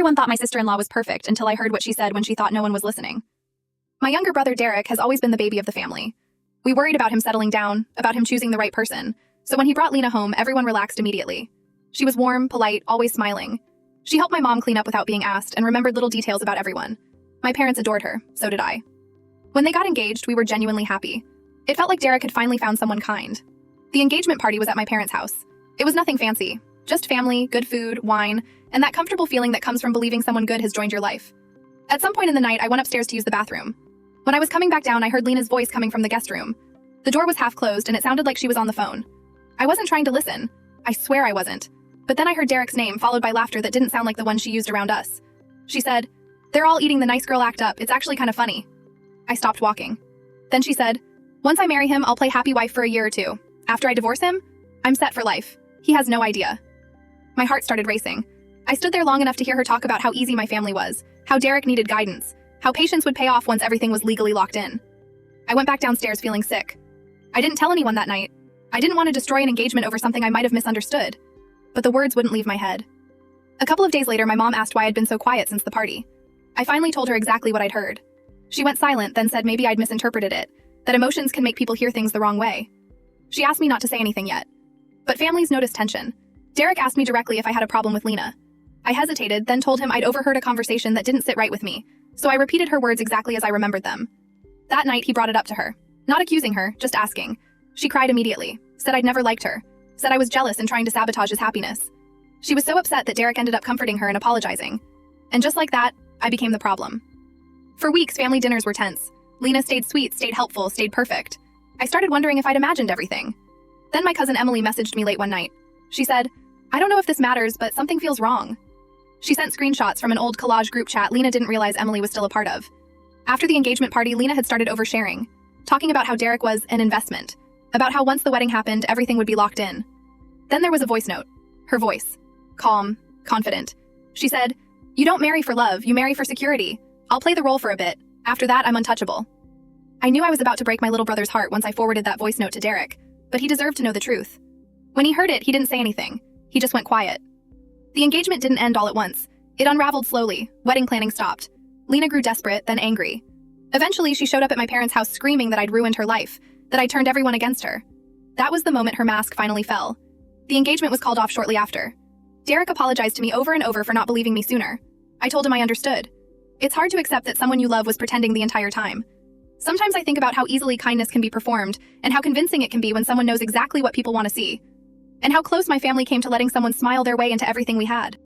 Everyone thought my sister-in-law was perfect until I heard what she said when she thought no one was listening. My younger brother Derek has always been the baby of the family. We worried about him settling down, about him choosing the right person, so when he brought Lena home, everyone relaxed immediately. She was warm, polite, always smiling. She helped my mom clean up without being asked and remembered little details about everyone. My parents adored her, so did I. When they got engaged, we were genuinely happy. It felt like Derek had finally found someone kind. The engagement party was at my parents' house. It was nothing fancy, just family, good food, wine, and that comfortable feeling that comes from believing someone good has joined your life. At some point in the night, I went upstairs to use the bathroom. When I was coming back down, I heard Lena's voice coming from the guest room. The door was half closed and it sounded like she was on the phone. I wasn't trying to listen. I swear I wasn't. But then I heard Derek's name followed by laughter that didn't sound like the one she used around us. She said, "They're all eating the nice girl act up. It's actually kind of funny." I stopped walking. Then she said, "Once I marry him, I'll play happy wife for a year or two. After I divorce him, I'm set for life. He has no idea." My heart started racing. I stood there long enough to hear her talk about how easy my family was, how Derek needed guidance, how patience would pay off once everything was legally locked in. I went back downstairs feeling sick. I didn't tell anyone that night. I didn't want to destroy an engagement over something I might have misunderstood. But the words wouldn't leave my head. A couple of days later, my mom asked why I'd been so quiet since the party. I finally told her exactly what I'd heard. She went silent, then said maybe I'd misinterpreted it, that emotions can make people hear things the wrong way. She asked me not to say anything yet. But families notice tension. Derek asked me directly if I had a problem with Lena. I hesitated, then told him I'd overheard a conversation that didn't sit right with me, so I repeated her words exactly as I remembered them. That night, he brought it up to her. Not accusing her, just asking. She cried immediately, said I'd never liked her, said I was jealous and trying to sabotage his happiness. She was so upset that Derek ended up comforting her and apologizing. And just like that, I became the problem. For weeks, family dinners were tense. Lena stayed sweet, stayed helpful, stayed perfect. I started wondering if I'd imagined everything. Then my cousin Emily messaged me late one night. She said, "I don't know if this matters, but something feels wrong." She sent screenshots from an old collage group chat Lena didn't realize Emily was still a part of. After the engagement party, Lena had started oversharing, talking about how Derek was an investment, about how once the wedding happened, everything would be locked in. Then there was a voice note. Her voice. Calm, confident. She said, "You don't marry for love, you marry for security. I'll play the role for a bit. After that, I'm untouchable." I knew I was about to break my little brother's heart once I forwarded that voice note to Derek, but he deserved to know the truth. When he heard it, he didn't say anything. He just went quiet. The engagement didn't end all at once. It unraveled slowly. Wedding planning stopped. Lena grew desperate, then angry. Eventually, she showed up at my parents' house screaming that I'd ruined her life, that I'd turned everyone against her. That was the moment her mask finally fell. The engagement was called off shortly after. Derek apologized to me over and over for not believing me sooner. I told him I understood. It's hard to accept that someone you love was pretending the entire time. Sometimes I think about how easily kindness can be performed, and how convincing it can be when someone knows exactly what people want to see. And how close my family came to letting someone smile their way into everything we had.